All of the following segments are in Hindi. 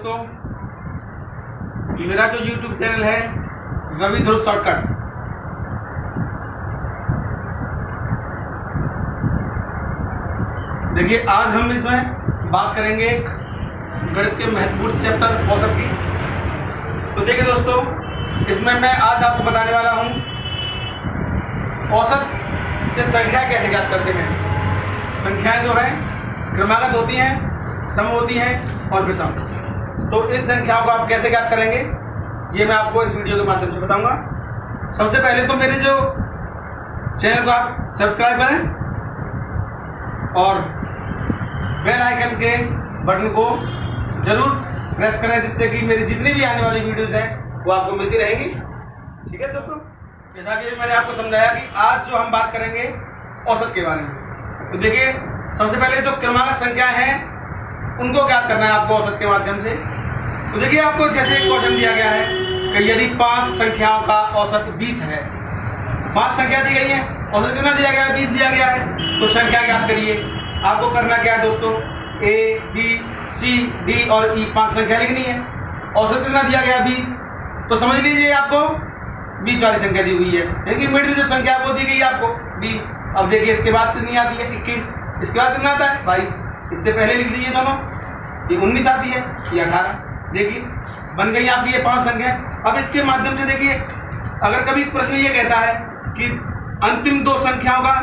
दोस्तों, मेरा जो YouTube चैनल है रवि ध्रुव शॉर्टकट्स, देखिए आज हम इसमें बात करेंगे एक गणित के महत्वपूर्ण चैप्टर औसत की। तो देखिए दोस्तों, इसमें मैं आज आपको बताने वाला हूँ औसत से संख्या कैसे ज्ञात करते हैं। संख्याएं जो है क्रमागत होती हैं, सम होती हैं और विषम। तो इन संख्याओं को आप कैसे ज्ञात करेंगे ये मैं आपको इस वीडियो के माध्यम से बताऊंगा। सबसे पहले तो मेरे जो चैनल को आप सब्सक्राइब करें और बेल आइकन के बटन को जरूर प्रेस करें, जिससे कि मेरी जितनी भी आने वाली वीडियोस हैं वो आपको मिलती रहेंगी। ठीक है दोस्तों, जैसा कि मैंने आपको समझाया कि आज जो हम बात करेंगे औसत के बारे में। तो देखिए, सबसे पहले जो क्रमागत संख्याएं हैं उनको ज्ञात करना है आपको औसत के माध्यम से। तो देखिए, आपको जैसे एक क्वेश्चन दिया गया है कि यदि 5 संख्याओं का औसत 20 है, 5 संख्या दी गई है, औसत कितना दिया गया है, 20 दिया गया है। तो संख्या ज्ञात करिए। आपको करना क्या है दोस्तों, A, B, C, D और E 5 संख्या लिखनी है। औसत कितना दिया गया है, 20। तो समझ लीजिए आपको 20 वाली संख्या दी हुई है, लेकिन मिडिल जो संख्या वो दी गई है आपको 20। अब देखिए इसके बाद कितनी आती है, 21। इसके बाद कितना आता है, 22। इससे पहले लिख दीजिए दोनों, ये 19 आती है, ये 18। देखिए बन गई आपकी ये 5 संख्या। अब इसके माध्यम से देखिए, अगर कभी प्रश्न ये कहता है कि अंतिम दो संख्याओं का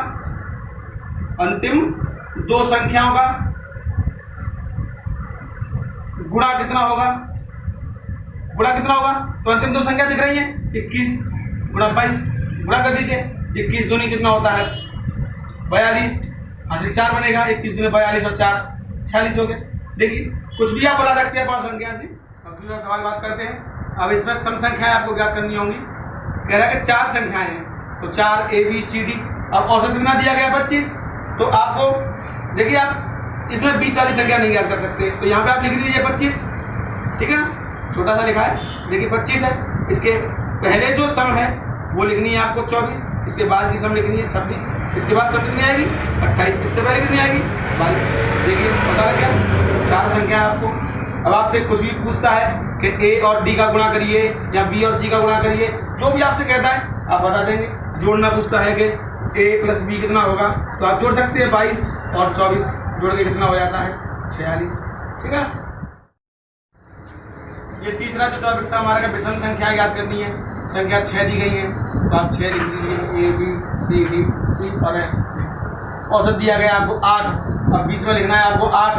गुणा कितना होगा, तो अंतिम दो संख्या दिख रही है 21 गुणा 22, गुणा कर दीजिए। 21 दूनी कितना होता है, 42। हासिल 4 बनेगा, 21 दूनी 42 और 4 46 हो गए। देखिए कुछ भी आप बता सकते हैं 5 संख्या से। अब दूसरा सवाल बात करते हैं। अब इसमें सम संख्याएं आपको ज्ञात करनी होंगी। कह रहा है कि 4 संख्याएं हैं, तो 4 A, B, C, D। अब औसत कितना दिया गया, 25। तो आपको देखिए, आप इसमें 20 वाली संख्या नहीं ज्ञात कर सकते, तो यहाँ पे आप लिख दीजिए 25। ठीक है ना, छोटा सा लिखा है, देखिए 25 है। इसके पहले जो सम है वो लिखनी है आपको 24, इसके बाद की सम लिखनी है 26, इसके बाद सम कितनी आएगी 28, इससे पहले कितनी आएगी 22। देखिए पता लग गया, 4 संख्या है आपको। अब आपसे कुछ भी पूछता है कि A और D का गुणा करिए या B और C का गुणा करिए, जो भी आपसे कहता है आप बता देंगे। जोड़ना पूछता है कि A प्लस B कितना होगा, तो आप जोड़ सकते हैं 22 और 24, जोड़ के कितना हो जाता है 46। ठीक है, ये तीसरा जो टॉपिक था हमारा का विषम संख्या ज्ञात करनी है। संख्या 6 दी गई है, तो आप 6 लिख लीजिए, A, B, C, D, E और F। औसत दिया गया आपको 8। अब बीच में लिखना है आपको 8।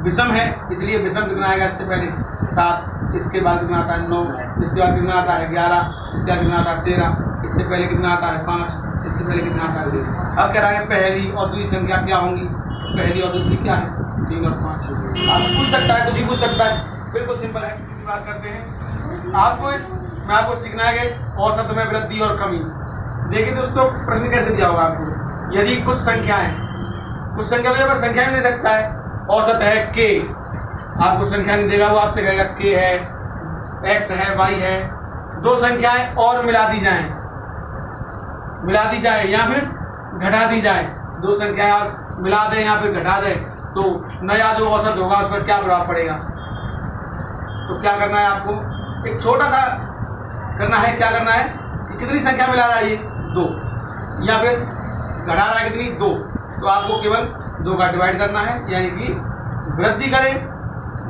विषम है, इसलिए विषम कितना आएगा, इससे पहले 7, इसके बाद कितना आता है 9, इसके बाद कितना आता है 11, इसके बाद कितना आता है 13, इससे पहले कितना आता है 5, इससे पहले कितना आता है 3। अब कह रहा है पहली और दूसरी संख्या क्या होंगी, पहली और दूसरी क्या है, 3 और 5। आप पूछ सकता है, कुछ भी पूछ सकता है, बिल्कुल सिंपल है। बात करते हैं आपको मैं आपको सीखना है कि औसत में वृद्धि और कमी। देखिए दोस्तों, प्रश्न कैसे दिया होगा आपको, यदि कुछ संख्या में संख्या नहीं दे सकता है। औसत है K, आपको संख्या नहीं देगा, वो आपसे कहेगा K है, X है, Y है। 2 संख्याएं और मिला दी जाए या फिर घटा दी जाए। 2 संख्याएं आप मिला दें या फिर घटा दें, तो नया जो औसत होगा उस पर क्या प्रभाव पड़ेगा। तो क्या करना है आपको, एक छोटा सा करना है। क्या करना है कि कितनी संख्या मिला रहा है ये 2, या फिर घटा रहा है कितनी 2, तो आपको केवल 2 का डिवाइड करना है, यानी कि वृद्धि करें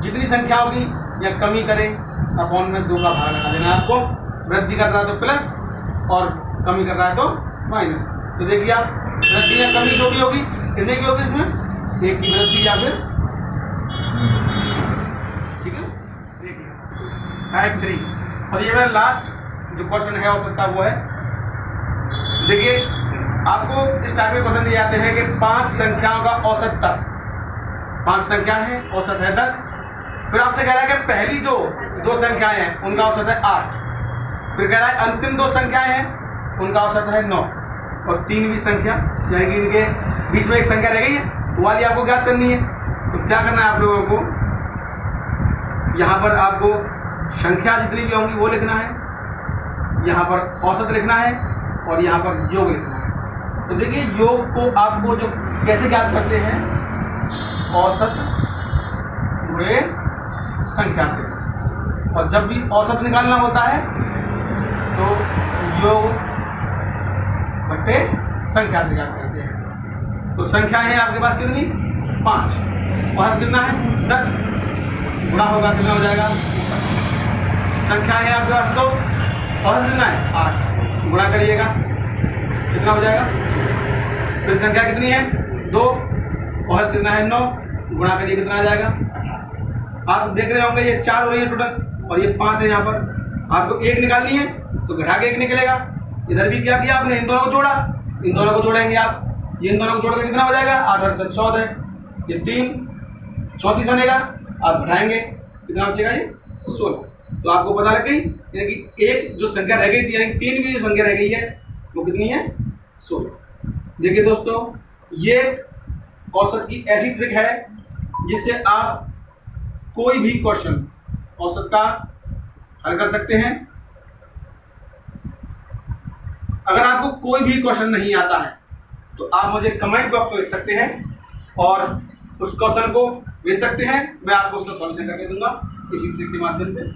जितनी संख्याओं की या कमी करें अपॉन में 2 का भाग लगा देना है आपको। वृद्धि कर रहा है तो प्लस और कमी कर रहा है तो माइनस। तो देखिए आप वृद्धि या कमी जो भी होगी कितने की होगी, इसमें 1 की वृद्धि या फिर, ठीक है। देखिए टाइप 3। और ये मेरा लास्ट जो क्वेश्चन है औसत का वो है। देखिए आपको इस टाइप के क्वेश्चन दिए जाते हैं कि 5 संख्याओं का औसत 10। 5 संख्या है, औसत है 10। फिर आपसे कह रहा है कि पहली जो 2 संख्याएं हैं उनका औसत है 8। फिर कह रहा है अंतिम 2 संख्याएं हैं उनका औसत है 9। और 3वीं संख्या, यानी कि इनके बीच में एक संख्या रह गई है, वो वाली आपको ज्ञात करनी है। तो क्या करना है आप लोगों को, यहाँ पर आपको संख्या जितनी भी होंगी वो लिखना है, यहाँ पर औसत लिखना है और यहाँ पर योग लिखना है। तो देखिए योग को आपको जो कैसे ज्ञात करते हैं, औसत गुणे संख्या से। और जब भी औसत निकालना होता है तो योग बट्टे संख्या से ज्ञात करते हैं। तो संख्या है आपके पास कितनी? 5। औसत कितना है? 10। गुणा होगा कितना हो जाएगा? संख्या है आपके पास 2। औसत कितना है? 8। गुणा करिएगा कितना हो जाएगा? फिर संख्या कितनी है? 2। औसत कितना है? 9। गुणा करिए कितना आ जाएगा? आप देख रहे होंगे ये 4 हो रही है टोटल और ये 5 है। यहाँ पर आपको 1 निकालनी है तो घटा के 1 निकलेगा। इधर भी क्या किया आपने? इन दोनों को जोड़ा। इन दोनों को जोड़ेंगे आप, ये इन दोनों को जोड़ के कितना हो जाएगा? 8 और 7 14। ये 3 34 बनेगा। आप घटाएंगे कितना बचेगा? ये 16। तो आपको पता लग गई यानी कि एक जो संख्या रह गई थी यानी 3 की जो संख्या रह गई है वो कितनी है? 16। देखिए दोस्तों, ये औसत की ऐसी ट्रिक है जिससे आप कोई भी क्वेश्चन औसत का हल कर सकते हैं। अगर आपको कोई भी क्वेश्चन नहीं आता है तो आप मुझे कमेंट बॉक्स में लिख सकते हैं और उस क्वेश्चन को भेज सकते हैं। मैं आपको उसका सॉल्यूशन करके दूंगा इसी ट्रिक के माध्यम से।